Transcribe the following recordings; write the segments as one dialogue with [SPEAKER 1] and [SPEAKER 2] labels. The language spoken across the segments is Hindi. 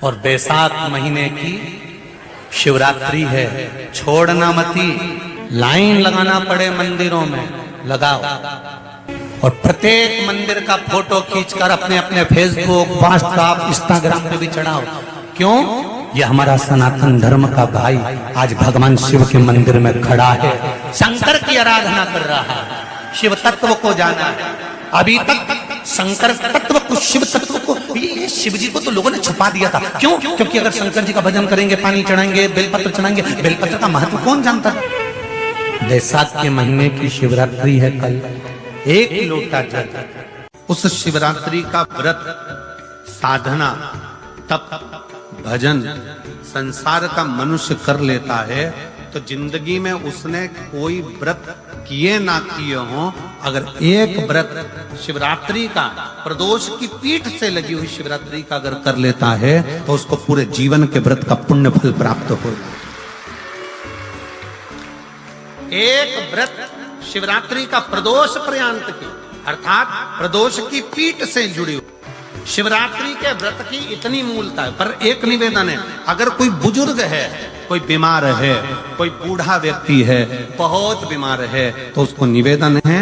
[SPEAKER 1] और बैसाख महीने की शिवरात्रि है, छोड़ना मती। लाइन लगाना पड़े मंदिरों में लगाओ, और प्रत्येक मंदिर का फोटो खींचकर अपने अपने फेसबुक, व्हाट्सएप, इंस्टाग्राम पे भी चढ़ाओ। क्यों? ये हमारा सनातन धर्म का भाई आज भगवान शिव के मंदिर में खड़ा है, शंकर की आराधना कर रहा है, शिव तत्व को जाना है। अभी तक शंकर तत्व को, शिव तत्व को, ये शिव जी को तो लोगों ने छुपा दिया था। क्यों? क्योंकि अगर शंकर जी का भजन करेंगे, पानी चढ़ाएंगे, बेलपत्र चढ़ाएंगे, बेलपत्र का महत्व कौन जानता है? बैसाख के महीने की शिवरात्रि है कल। एक लोटा जल, उस शिवरात्रि का व्रत, साधना, तप, भजन संसार का मनुष्य कर लेता है तो जिंदगी में उसने कोई व्रत किए ना किए हो, अगर एक व्रत शिवरात्रि का, प्रदोष की पीठ से लगी हुई शिवरात्रि का अगर कर लेता है तो उसको पूरे जीवन के व्रत का पुण्य फल प्राप्त हो। एक व्रत शिवरात्रि का प्रदोष पर्यंत की, अर्थात प्रदोष की पीठ से जुड़ी हुई शिवरात्रि के व्रत की इतनी मूलता है। पर एक निवेदन है, अगर कोई बुजुर्ग है, कोई बीमार है, कोई बूढ़ा व्यक्ति है, बहुत बीमार है, तो उसको निवेदन है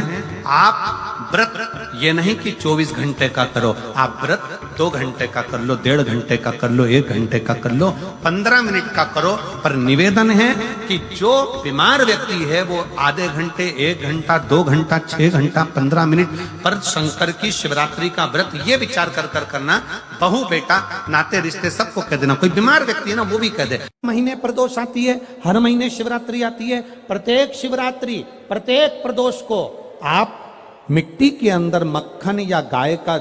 [SPEAKER 1] आप व्रत ये नहीं कि 24 घंटे का करो, आप व्रत 2 घंटे का कर लो, 1.5 घंटे का कर लो, 1 घंटे का कर लो, 15 मिनट का करो। पर निवेदन है कि जो बीमार व्यक्ति है वो आधे घंटे, 1 घंटा, 2 घंटा, 6 घंटा, 15 मिनट पर शंकर की शिवरात्रि का व्रत ये विचार कर करना, बहू बेटा नाते रिश्ते सबको कह देना। कोई बीमार व्यक्ति है ना, वो भी कह दे। महीने प्रदोष आती है, हर महीने शिवरात्रि आती है। प्रत्येक शिवरात्रि, प्रत्येक प्रदोष को आप मिट्टी के अंदर मक्खन या गाय का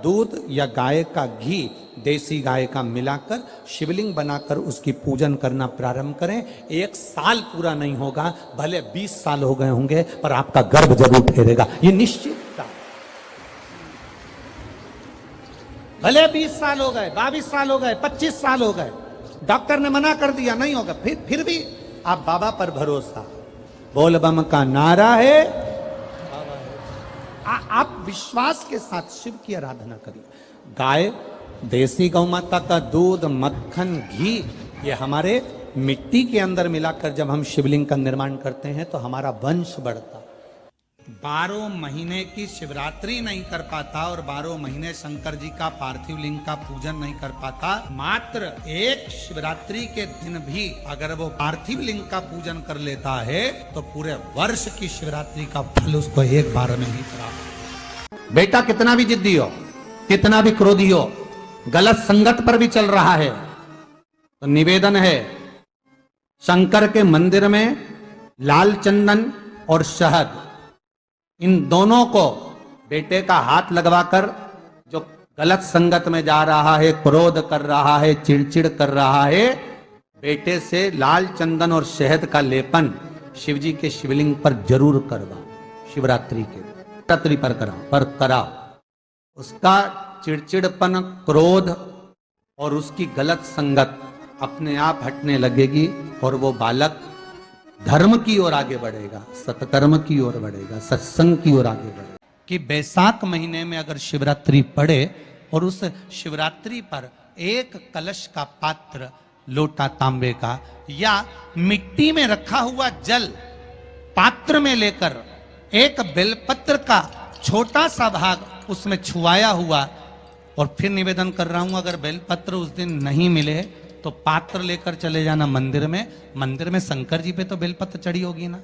[SPEAKER 1] दूध या गाय का घी, देसी गाय का मिलाकर शिवलिंग बनाकर उसकी पूजन करना प्रारंभ करें। 1 साल पूरा नहीं होगा, भले 20 साल हो गए होंगे, पर आपका गर्भ जरूर ठहरेगा, ये निश्चित। भले 20 साल हो गए, 22 साल हो गए, 25 साल हो गए, डॉक्टर ने मना कर दिया नहीं होगा, फिर भी आप बाबा पर भरोसा, बोल बम का नारा है, आप विश्वास के साथ शिव की आराधना करिए। गाय, देसी गौ माता का दूध, मक्खन, घी, ये हमारे मिट्टी के अंदर मिलाकर जब हम शिवलिंग का निर्माण करते हैं तो हमारा वंश बढ़ता। 12 महीने की शिवरात्रि नहीं कर पाता और 12 महीने शंकर जी का पार्थिव लिंग का पूजन नहीं कर पाता, मात्र एक शिवरात्रि के दिन भी अगर वो पार्थिव लिंग का पूजन कर लेता है तो पूरे वर्ष की शिवरात्रि का फल उसको एक बार में ही प्राप्त। बेटा कितना भी जिद्दी हो, कितना भी क्रोधी हो, गलत संगत पर भी चल रहा है तो निवेदन है, शंकर के मंदिर में लाल चंदन और शहद, इन दोनों को बेटे का हाथ लगवाकर, जो गलत संगत में जा रहा है, क्रोध कर रहा है, चिड़चिड़ कर रहा है, बेटे से लाल चंदन और शहद का लेपन शिवजी के शिवलिंग पर जरूर करवा। शिवरात्रि के रात्रि पर करा, उसका चिड़चिड़पन, क्रोध और उसकी गलत संगत अपने आप हटने लगेगी और वो बालक धर्म की ओर आगे बढ़ेगा, सत्कर्म की ओर बढ़ेगा, सत्संग की ओर आगे बढ़ेगा। कि बैसाख महीने में अगर शिवरात्रि पड़े और उस शिवरात्रि पर एक कलश का पात्र, लोटा तांबे का या मिट्टी में रखा हुआ जल पात्र में लेकर एक बेलपत्र का छोटा सा भाग उसमें छुआया हुआ, और फिर निवेदन कर रहा हूं अगर बेलपत्र उस दिन नहीं मिले तो पात्र लेकर चले जाना मंदिर में। मंदिर में शंकर जी पे तो बेलपत्र चढ़ी होगी ना,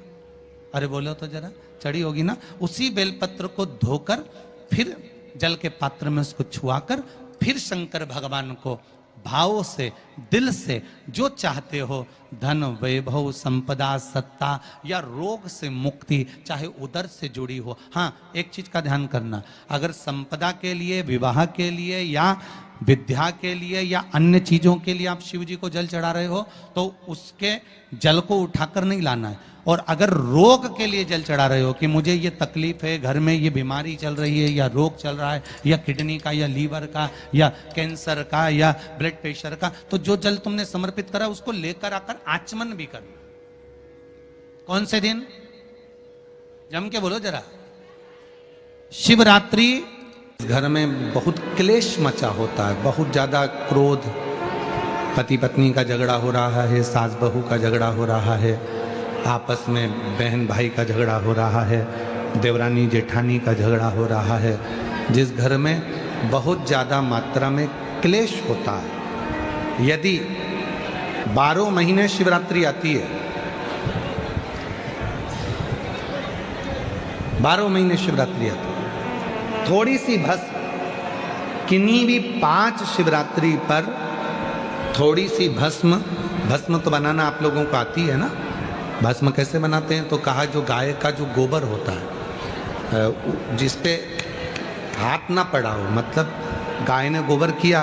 [SPEAKER 1] अरे बोलो तो जरा, चढ़ी होगी ना। उसी बेलपत्र को धोकर फिर जल के पात्र में उसको छुआकर फिर शंकर भगवान को भाव से, दिल से जो चाहते हो, धन, वैभव, संपदा, सत्ता या रोग से मुक्ति, चाहे उदर से जुड़ी हो। हाँ, एक चीज का ध्यान करना, अगर संपदा के लिए, विवाह के लिए या विद्या के लिए या अन्य चीजों के लिए आप शिव जी को जल चढ़ा रहे हो तो उसके जल को उठाकर नहीं लाना है। और अगर रोग के लिए जल चढ़ा रहे हो कि मुझे ये तकलीफ है, घर में ये बीमारी चल रही है या रोग चल रहा है, या किडनी का या लीवर का या कैंसर का या ब्लड प्रेशर का, तो जो जल तुमने समर्पित करा उसको लेकर आकर आचमन भी करना। कौन से दिन? जम के बोलो जरा। शिवरात्रि घर में बहुत क्लेश मचा होता है, बहुत ज्यादा क्रोध, पति पत्नी का झगड़ा हो रहा है, सास बहू का झगड़ा हो रहा है, आपस में बहन भाई का झगड़ा हो रहा है, देवरानी जेठानी का झगड़ा हो रहा है, जिस घर में बहुत ज़्यादा मात्रा में क्लेश होता है, यदि 12 महीने शिवरात्रि आती है, 12 महीने शिवरात्रि आती है, थोड़ी सी भस्म किन्हीं भी 5 शिवरात्रि पर थोड़ी सी भस्म तो बनाना आप लोगों को आती है ना। भस्म कैसे बनाते हैं? तो कहा जो गाय का जो गोबर होता है, जिस पे हाथ ना पड़ा हो, मतलब गाय ने गोबर किया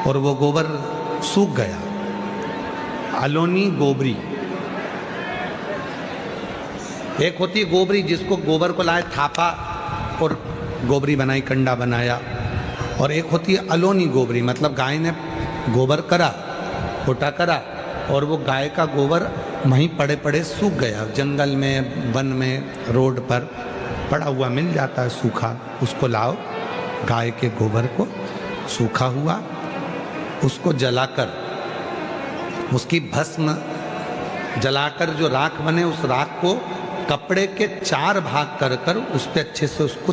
[SPEAKER 1] और वो गोबर सूख गया, अलोनी गोबरी। एक होती है गोबरी, जिसको गोबर को लाए थापा और गोबरी बनाई, कंडा बनाया, और एक होती है अलोनी गोबरी, मतलब गाय ने गोबर करा, फोटा करा, और वो गाय का गोबर वहीं पड़े पड़े सूख गया, जंगल में, वन में, रोड पर पड़ा हुआ मिल जाता है सूखा, उसको लाओ, गाय के गोबर को सूखा हुआ, उसको जलाकर, उसकी भस्म जलाकर जो राख बने, उस राख को कपड़े के 4 भाग कर कर उस पर अच्छे से उसको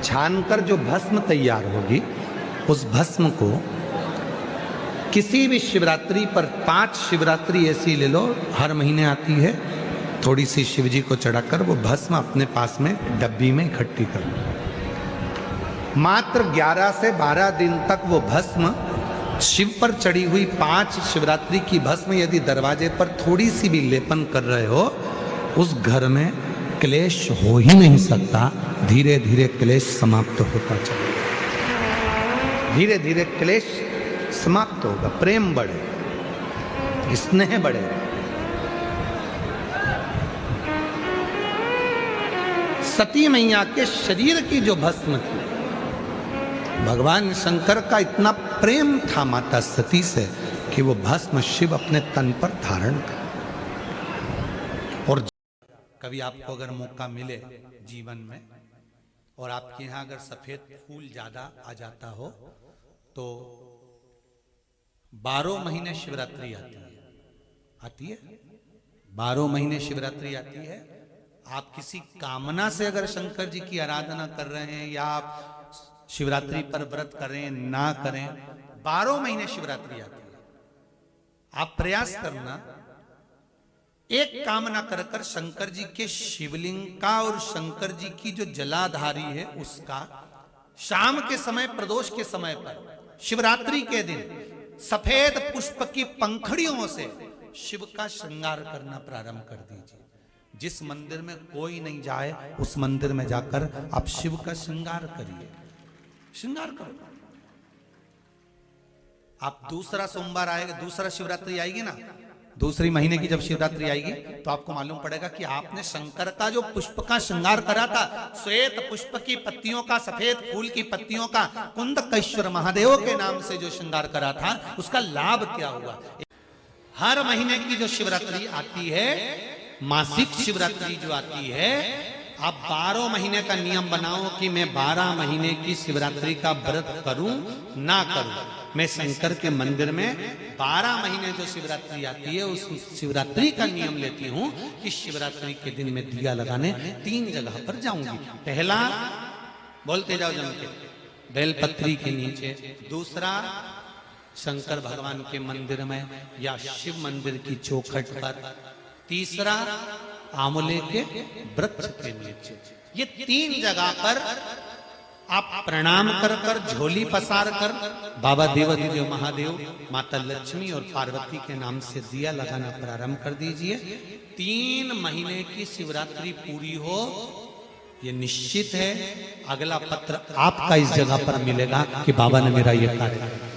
[SPEAKER 1] छानकर जो भस्म तैयार होगी, उस भस्म को किसी भी शिवरात्रि पर, 5 शिवरात्रि ऐसी ले लो, हर महीने आती है, थोड़ी सी शिवजी को चढ़ाकर वो भस्म अपने पास में डब्बी में इकट्ठी कर लो। मात्र 11 से 12 दिन तक वो भस्म, शिव पर चढ़ी हुई 5 शिवरात्रि की भस्म यदि दरवाजे पर थोड़ी सी भी लेपन कर रहे हो, उस घर में क्लेश हो ही नहीं सकता। धीरे धीरे क्लेश समाप्त होता चलेगा, धीरे धीरे क्लेश समाप्त होगा, प्रेम बढ़े, स्नेह बढ़े। सती मैया के शरीर की जो भस्म थी, भगवान शंकर का इतना प्रेम था माता सती से कि वो भस्म शिव अपने तन पर धारण कर। और कभी आपको अगर मौका मिले जीवन में, और आपके यहाँ अगर सफेद फूल ज्यादा आ जाता हो, तो 12 महीने शिवरात्रि आती है, 12 महीने शिवरात्रि आती है। आप किसी कामना से अगर शंकर जी की आराधना कर रहे हैं, या आप शिवरात्रि पर व्रत करें ना करें, 12 महीने शिवरात्रि आती है। आप प्रयास करना, एक कामना कर कर शंकर जी के शिवलिंग का और शंकर जी की जो जलाधारी है उसका, शाम के समय, प्रदोष के समय पर, शिवरात्रि के दिन सफेद पुष्प की पंखड़ियों से शिव का श्रृंगार करना प्रारंभ कर दीजिए। जिस मंदिर में कोई नहीं जाए, उस मंदिर में जाकर आप शिव का श्रृंगार करिए, श्रृंगार करो। आप दूसरा सोमवार आएगा, दूसरा शिवरात्रि आएगी ना, दूसरी महीने की जब शिवरात्रि आएगी, तो आपको मालूम पड़ेगा कि आपने शंकर का जो पुष्प का श्रृंगार करा था, श्वेत पुष्प की पत्तियों का, सफेद फूल की पत्तियों का, कुंदकेश्वर महादेव के नाम से जो श्रृंगार करा था, उसका लाभ क्या हुआ। हर महीने की जो शिवरात्रि आती है, मासिक शिवरात्रि जो आती है, आप 12 महीने का नियम बनाओ कि मैं 12 महीने की शिवरात्रि का व्रत करूं ना करूं। मैं शंकर के मंदिर में 12 महीने जो शिवरात्रि आती है, उस शिवरात्रि का नियम लेती हूं कि शिवरात्रि के दिन मैं दिया लगाने 3 जगह पर जाऊंगी। पहला, बोलते जाओ जम के, बेलपत्री के नीचे। दूसरा, शंकर भगवान के मंदिर में या शिव मंदिर की चौखट पर। तीसरा, आंवले के वृक्ष के नीचे। ये 3 जगह पर आप प्रणाम कर कर, झोली पसार कर, बाबा देवाधिदेव महादेव, माता लक्ष्मी और पार्वती के नाम से दिया लगाना प्रारंभ कर दीजिए। 3 महीने की शिवरात्रि पूरी हो, ये निश्चित है अगला पत्र आपका इस जगह पर मिलेगा कि बाबा ने मेरा ये कार्य किया।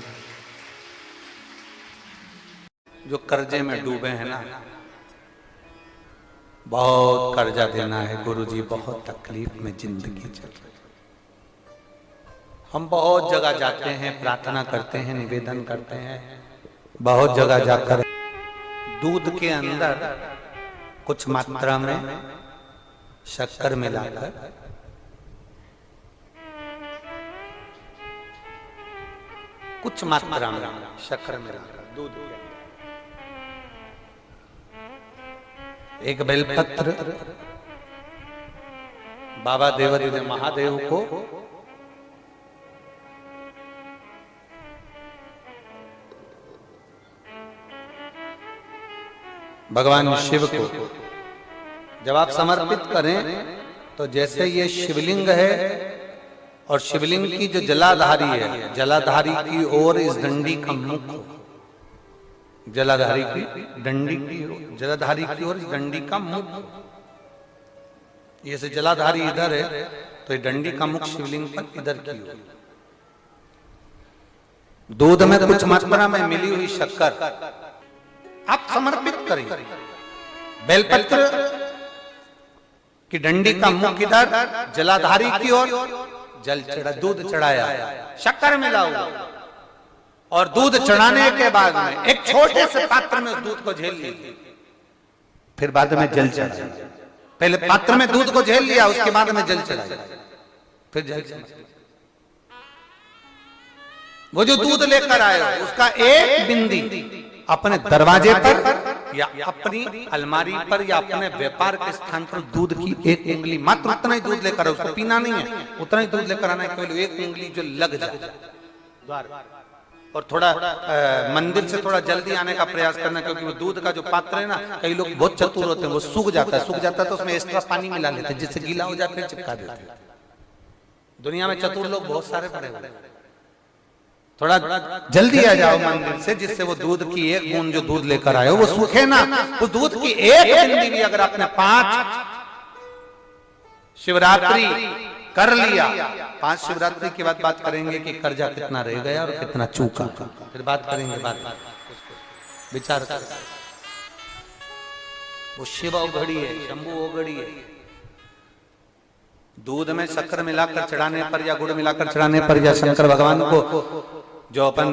[SPEAKER 1] जो कर्जे में डूबे हैं ना, बहुत कर्जा देना है गुरुजी, बहुत तकलीफ में जिंदगी चल रही है। हम बहुत जगह जाते हैं, प्रार्थना करते हैं, निवेदन करते हैं, बहुत जगह जाकर दूध के अंदर कुछ मात्रा में शक्कर मिलाकर कुछ मात्रा में शक्कर मिलाकर दूध के अंदर एक बेलपत्र बाबा देवादिदेव महादेव को भगवान शिव को जब आप समर्पित करें तो जैसे ये शिवलिंग है और शिवलिंग की जो जलाधारी है, जलाधारी की ओर इस डंडी का मुख, जलाधारी की डंडी की, जलाधारी की ओर इस डंडी का मुख, ये से जलाधारी इधर है तो ये डंडी का मुख शिवलिंग पर इधर की ओर, दूध में कुछ मात्रा में मिली हुई शक्कर आप समर्पित करें। बेलपत्र की डंडी का मुख इधर, जलाधारी की ओर जल चढ़ा, दूध चढ़ाया, शक्कर मिला हुआ, और दूध चढ़ाने के बाद में एक छोटे से पात्र में उस दूध को झेल लिया, फिर बाद में जल चढ़ाया। पहले पात्र में दूध को झेल लिया, उसके बाद में जल चढ़ाया, फिर जल चढ़ाया। वो जो दूध लेकर आए उसका एक बिंदी अपने दरवाजे पर या अपनी अलमारी पर या अपने व्यापार के स्थान पर दूध की एक उंगली, मात्र उतना ही दूध लेकर, उसको पीना नहीं है, उतना ही दूध लेकर आना है, केवल एक उंगली जो लग जाए द्वार, और थोड़ा मंदिर से थोड़ा जल्दी आने का प्रयास करना, क्योंकि वो दूध का जो पात्र है ना, कई लोग बहुत चतुर होते हैं, वो सूख जाता है तो उसमें एक्स्ट्रा पानी मिला लेते हैं, जिससे गीला हो जाता है, चिपका देते हैं। दुनिया में चतुर लोग बहुत सारे पड़े हुए हैं। थोड़ा जल्दी आ जाओ मंदिर से, जिससे वो दूध की एक बूंद जो दूध लेकर आए वो सूखे ना, उस दूध की एक बूंद भी अगर आपने 5 शिवरात्रि कर लिया, 5 शिवरात्रि के बाद बात करेंगे कि कर्जा कितना रह गया और कितना चूका, फिर बात करेंगे, बात विचार कर। वो शिव औघड़ी है, शंभु औघड़ी है। दूध में शक्कर मिलाकर चढ़ाने पर या गुड़ मिलाकर चढ़ाने पर या शंकर भगवान को जो अपन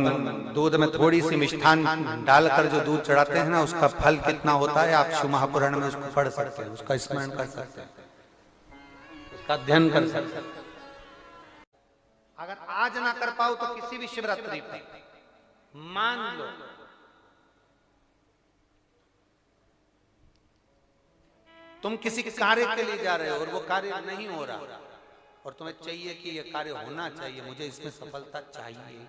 [SPEAKER 1] दूध में थोड़ी सी मिष्ठान डालकर जो दूध चढ़ाते हैं ना, उसका फल कितना होता है आप शिव महापुराण में उसको पढ़ सकते हैं, उसका स्मरण कर सकते हैं, उसका अध्ययन कर सकते हैं। अगर आज ना कर पाओ तो किसी भी शिवरात्रि पर मान लो तुम किसी कार्य के लिए जा रहे हो और वो कार्य नहीं हो रहा और तुम्हें चाहिए कि ये कार्य होना चाहिए, मुझे इसमें सफलता चाहिए,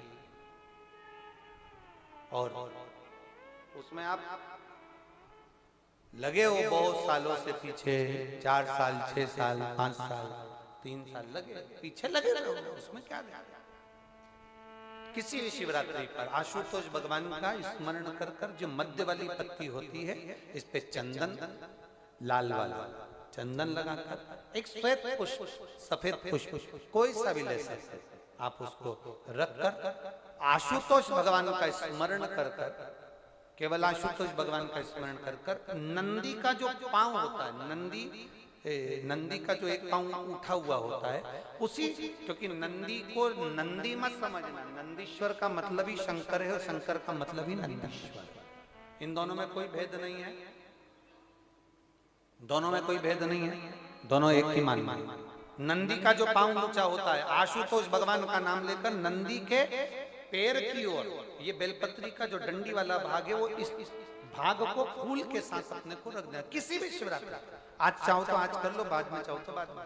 [SPEAKER 1] और उसमें आप लगे हो बहुत सालों से पीछे, 4 साल 6 साल 5 साल 3 साल लगे पीछे लगे रहो, उसमें क्या है? किसी भी शिवरात्रि पर आशुतोष भगवान का स्मरण कर कर जो मध्य वाली पत्ती होती है, इस पे चंदन, लाल वाला चंदन लगाकर एक श्वेत पुष्प, सफेद पुष्प, कोई सा भी ले सकते, आप उसको रखकर आशुतोष भगवान का स्मरण कर कर, केवल आशुतोष भगवान का स्मरण कर कर, नंदी का जो पांव होता है, नंदी का जो एक पांव उठा हुआ होता है, उसी, क्योंकि नंदी को नंदी मत समझना, नंदीश्वर का मतलब ही शंकर है और शंकर का मतलब ही नंदीश्वर। इन दोनों में कोई भेद नहीं है, दोनों में कोई भेद नहीं है, दोनों एक ही मानना है। नंदी का जो पांव ऊंचा होता है, आशुतोष भगवान का नाम लेकर नंदी के पैर की ओर, ये बेलपत्री का जो डंडी वाला भाग है, वो इस भाग को फूल के साथ अपने को रख देना। किसी भी शिवरात्रि, आज चाहो तो आज कर लो, बाद में चाहो तो बाद में,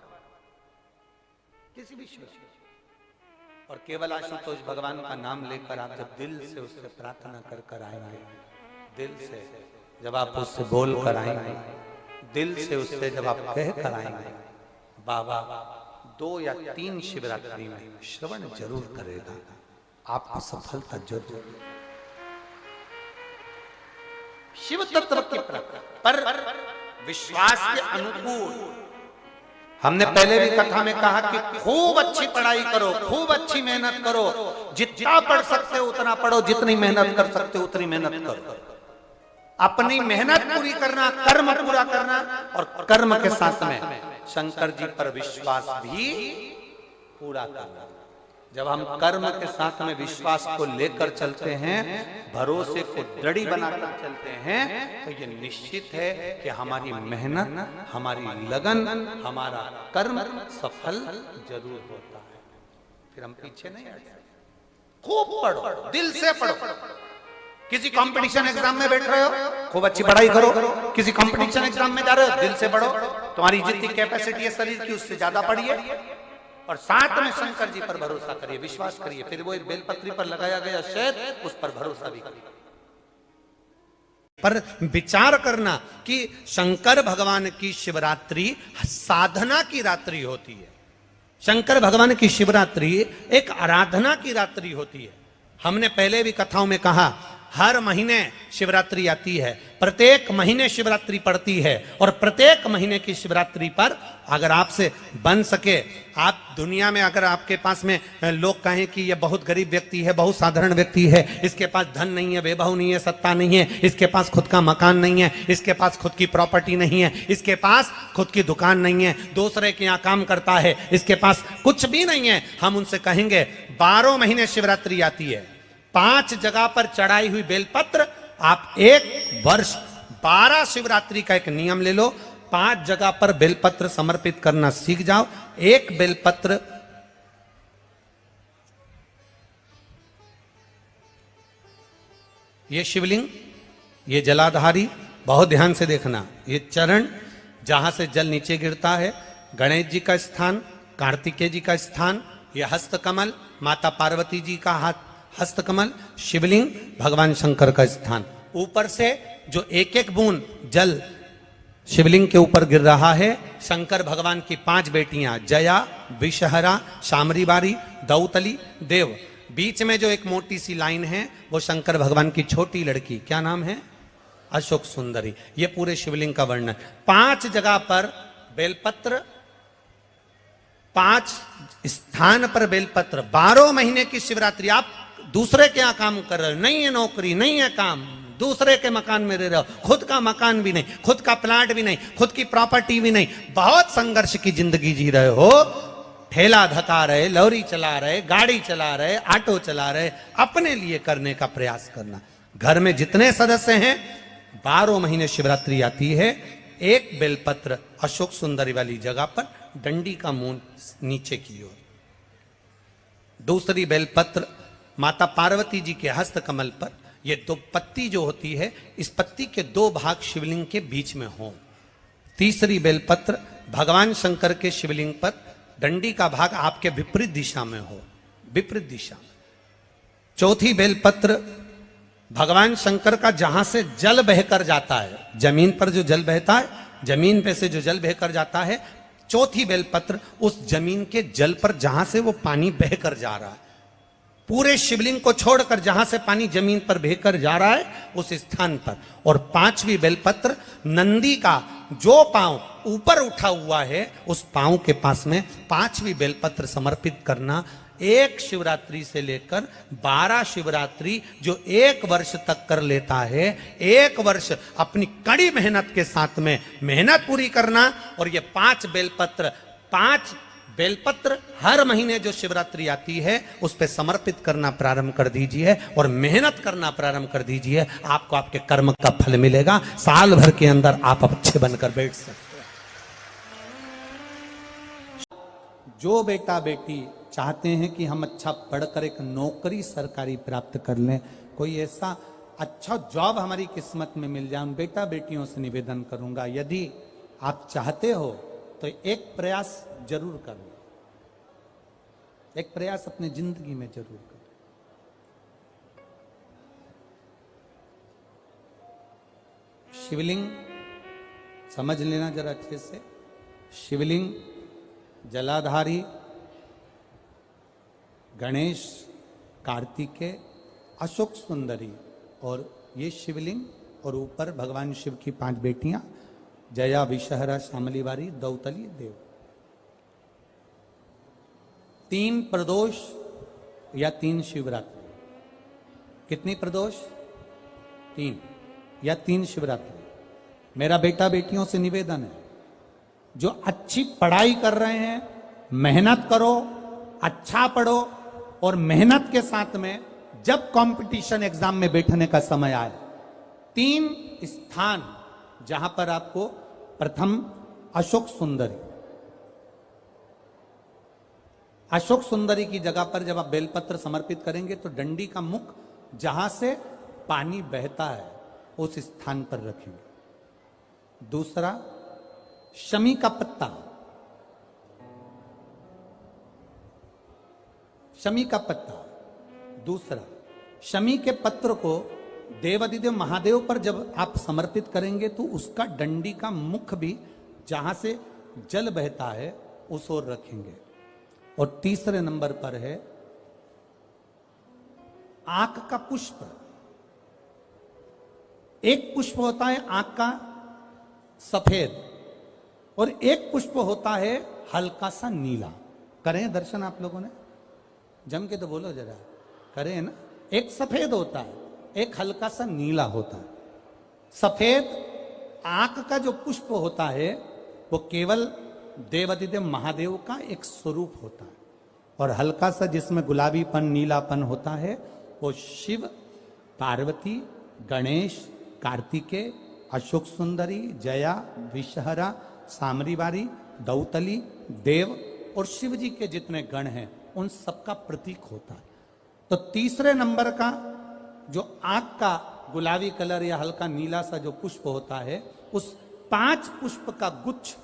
[SPEAKER 1] किसी भी शिवरात्रि, और केवल आशुतोष भगवान का नाम लेकर आप जब दिल से उससे प्रार्थना कर कर आएंगे, दिल से जब आप उससे बोल कर आएंगे, दिल से उससे जब आप कह कर आएंगे, बाबा 2 या 3 शिवरात्रि में श्रवण जरूर करेगा, आपको सफलता जरूर। शिव तत्व की पर विश्वास के अनुकूल, हमने पहले भी कथा में कहा कि खूब अच्छी पढ़ाई करो, खूब अच्छी मेहनत करो, जितना पढ़ सकते हो उतना पढ़ो, जितनी मेहनत कर सकते हो उतनी मेहनत करो, अपनी मेहनत पूरी करना, कर्म पूरा करना, और कर्म के साथ में शंकर जी पर विश्वास भी पूरा करना। जब हम कर्म के साथ में विश्वास को लेकर चलते हैं, भरोसे को दृढ़ बनाकर चलते हैं, तो ये निश्चित है कि हमारी मेहनत, हमारी लगन, हमारा कर्म सफल जरूर होता है, फिर हम पीछे नहीं हटते। खूब पढ़ो, दिल से पढ़ो। किसी कंपटीशन एग्जाम में बैठ रहे हो, खूब अच्छी पढ़ाई करो। किसी कंपटीशन एग्जाम में जा रहे हो, दिल से पढ़ो। तुम्हारी जितनी कैपेसिटी है शरीर की, उससे ज्यादा पढ़िए। और साथ में शंकर जी पर भरोसा करिए, विश्वास करिए। फिर वो एक बेलपत्री पर लगाया गया शहद, उस पर भरोसा भी करिए। पर विचार करना कि शंकर भगवान की शिवरात्रि साधना की रात्रि होती है। शंकर भगवान की शिवरात्रि एक आराधना की रात्रि होती है। हमने पहले भी कथाओं में कहा, हर महीने शिवरात्रि आती है, प्रत्येक महीने शिवरात्रि पड़ती है। और प्रत्येक महीने की शिवरात्रि पर अगर आपसे बन सके, आप दुनिया में अगर आपके पास में लोग कहें कि ये बहुत गरीब व्यक्ति है, बहुत साधारण व्यक्ति है, इसके पास धन नहीं है, वैभव नहीं है, सत्ता नहीं है, इसके पास खुद का मकान नहीं है, इसके पास खुद की प्रॉपर्टी नहीं है, इसके पास खुद की दुकान नहीं है, दूसरे के यहाँ काम करता है, इसके पास कुछ भी नहीं है, हम उनसे कहेंगे 12 महीने शिवरात्रि आती है, 5 जगह पर चढ़ाई हुई बेलपत्र, आप एक वर्ष 12 शिवरात्रि का एक नियम ले लो, 5 जगह पर बेलपत्र समर्पित करना सीख जाओ। एक बेलपत्र ये शिवलिंग, ये जलाधारी, बहुत ध्यान से देखना, ये चरण जहां से जल नीचे गिरता है, गणेश जी का स्थान, कार्तिकेय जी का स्थान, ये हस्तकमल माता पार्वती जी का हाथ हस्तकमल, शिवलिंग भगवान शंकर का स्थान। ऊपर से जो एक एक बूंद जल शिवलिंग के ऊपर गिर रहा है, शंकर भगवान की 5 बेटियां जया, विषहरा, शामरीबारी, दौतली, देव। बीच में जो एक मोटी सी लाइन है वो शंकर भगवान की छोटी लड़की, क्या नाम है? अशोक सुंदरी। ये पूरे शिवलिंग का वर्णन। 5 जगह पर बेलपत्र, 5 स्थान पर बेलपत्र। 12 महीने की शिवरात्रि। आप दूसरे के यहाँ काम कर रहे हो, नहीं है नौकरी, नहीं है काम, दूसरे के मकान में रह रहे हो, खुद का मकान भी नहीं, खुद का प्लाट भी नहीं, खुद की प्रॉपर्टी भी नहीं, बहुत संघर्ष की जिंदगी जी रहे हो, ठेला धका रहे, लॉरी चला रहे, गाड़ी चला रहे, ऑटो चला रहे, अपने लिए करने का प्रयास करना। घर में जितने सदस्य हैं, 12 महीने शिवरात्रि आती है, एक बेलपत्र अशोक सुंदरी वाली जगह पर, डंडी का मुंह नीचे की ओर। दूसरी बेलपत्र माता पार्वती जी के हस्त कमल पर। ये 2 पत्ती जो होती है, इस पत्ती के 2 भाग शिवलिंग के बीच में हो। तीसरी बेलपत्र भगवान शंकर के शिवलिंग पर, डंडी का भाग आपके विपरीत दिशा में हो, विपरीत दिशा में। चौथी बेलपत्र भगवान शंकर का जहां से जल बहकर जाता है, जमीन पर जो जल बहता है, जमीन पे से जो जल बहकर जाता है, चौथी बेलपत्र उस जमीन के जल पर जहां से वो पानी बहकर जा रहा है, पूरे शिवलिंग को छोड़कर जहां से पानी जमीन पर बहकर जा रहा है उस स्थान पर। और 5वीं बेलपत्र नंदी का जो पांव ऊपर उठा हुआ है, उस पांव के पास में 5वीं बेलपत्र समर्पित करना। एक शिवरात्रि से लेकर 12 शिवरात्रि जो 1 वर्ष तक कर लेता है, 1 वर्ष अपनी कड़ी मेहनत के साथ में मेहनत पूरी करना। और ये 5 बेलपत्र, 5 बेलपत्र हर महीने जो शिवरात्रि आती है उस पे समर्पित करना प्रारंभ कर दीजिए और मेहनत करना प्रारंभ कर दीजिए। आपको आपके कर्म का फल मिलेगा। साल भर के अंदर आप अच्छे बनकर बैठ सकते हैं। जो बेटा बेटी चाहते हैं कि हम अच्छा पढ़कर एक नौकरी सरकारी प्राप्त कर लें, कोई ऐसा अच्छा जॉब हमारी किस्मत में मिल जाए, उन बेटा बेटियों से निवेदन करूंगा, यदि आप चाहते हो तो एक प्रयास जरूर करना, एक प्रयास अपनी जिंदगी में जरूर करना। शिवलिंग समझ लेना जरा अच्छे से। शिवलिंग, जलाधारी, गणेश, कार्तिकेय, अशोक सुंदरी, और ये शिवलिंग, और ऊपर भगवान शिव की 5 बेटियां जया, विषहरा, शामलीवारी, दौतली, देव। 3 प्रदोष या 3 शिवरात्रि। कितनी प्रदोष? 3 या 3 शिवरात्रि। मेरा बेटा बेटियों से निवेदन है, जो अच्छी पढ़ाई कर रहे हैं, मेहनत करो, अच्छा पढ़ो, और मेहनत के साथ में जब कंपटीशन एग्जाम में बैठने का समय आए, 3 स्थान जहां पर आपको, प्रथम अशोक सुंदरी, अशोक सुंदरी की जगह पर जब आप बेलपत्र समर्पित करेंगे तो डंडी का मुख जहां से पानी बहता है उस स्थान पर रखेंगे। दूसरा, शमी का पत्ता, शमी का पत्ता। दूसरा, शमी के पत्र को देवादिदेव महादेव पर जब आप समर्पित करेंगे तो उसका डंडी का मुख भी जहां से जल बहता है उस ओर रखेंगे। और तीसरे नंबर पर है आंख का पुष्प। एक पुष्प होता है आंख का सफेद और एक पुष्प होता है हल्का सा नीला। करें दर्शन आप लोगों ने? जम के तो बोलो जरा, करें ना? एक सफेद होता है, एक हल्का सा नीला होता है। सफेद आंख का जो पुष्प होता है वो केवल देवादिदेव महादेव का एक स्वरूप होता है, और हल्का सा जिसमें गुलाबीपन नीलापन होता है वो शिव, पार्वती, गणेश, कार्तिकेय, अशोक सुंदरी, जया, विषहरा, सामरीवारी, दौतली, देव और शिव जी के जितने गण हैं उन सबका प्रतीक होता है। तो तीसरे नंबर का जो आंख का गुलाबी कलर या हल्का नीला सा जो पुष्प होता है, उस 5 पुष्प का गुच्छ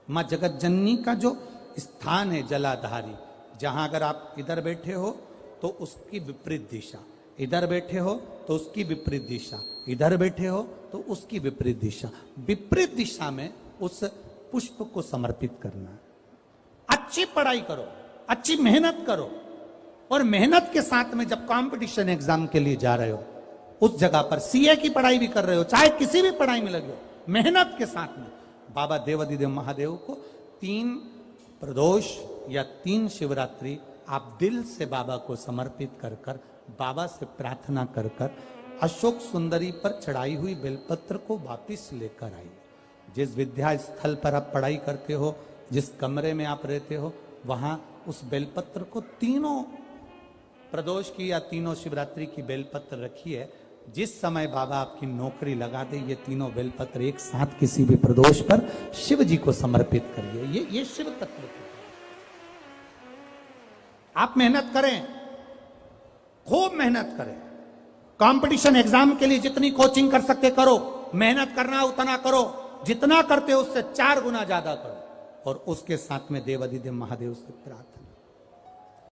[SPEAKER 1] मां जगत जननी का जो स्थान है जलाधारी, जहां अगर आप इधर बैठे हो तो उसकी विपरीत दिशा, इधर बैठे हो तो उसकी विपरीत दिशा, इधर बैठे हो तो उसकी विपरीत दिशा, विपरीत दिशा में उस पुष्प को समर्पित करना। अच्छी पढ़ाई करो, अच्छी मेहनत करो, और मेहनत के साथ में जब कंपटीशन एग्जाम के लिए जा रहे हो उस जगह पर सीए की पढ़ाई भी कर रहे हो, चाहे किसी भी पढ़ाई में लगे हो, मेहनत के साथ में बाबा देवादिदेव महादेव को 3 प्रदोष या 3 शिवरात्रि आप दिल से बाबा को समर्पित कर कर, बाबा से प्रार्थना कर कर अशोक सुंदरी पर चढ़ाई हुई बेलपत्र को वापिस लेकर आइए। जिस विद्या स्थल पर आप पढ़ाई करते हो, जिस कमरे में आप रहते हो, वहां उस बेलपत्र को 3 प्रदोष की या 3 शिवरात्रि की बेलपत्र रखिए। जिस समय बाबा आपकी नौकरी लगा दे, ये 3 बेलपत्र एक साथ किसी भी प्रदोष पर शिव जी को समर्पित करिए। ये शिव तत्व। आप मेहनत करें, खूब मेहनत करें, कंपटीशन एग्जाम के लिए जितनी कोचिंग कर सकते करो, मेहनत करना उतना करो, जितना करते हो उससे 4 गुना ज्यादा करो, और उसके साथ में देवादिदेव महादेव से प्रार्थना।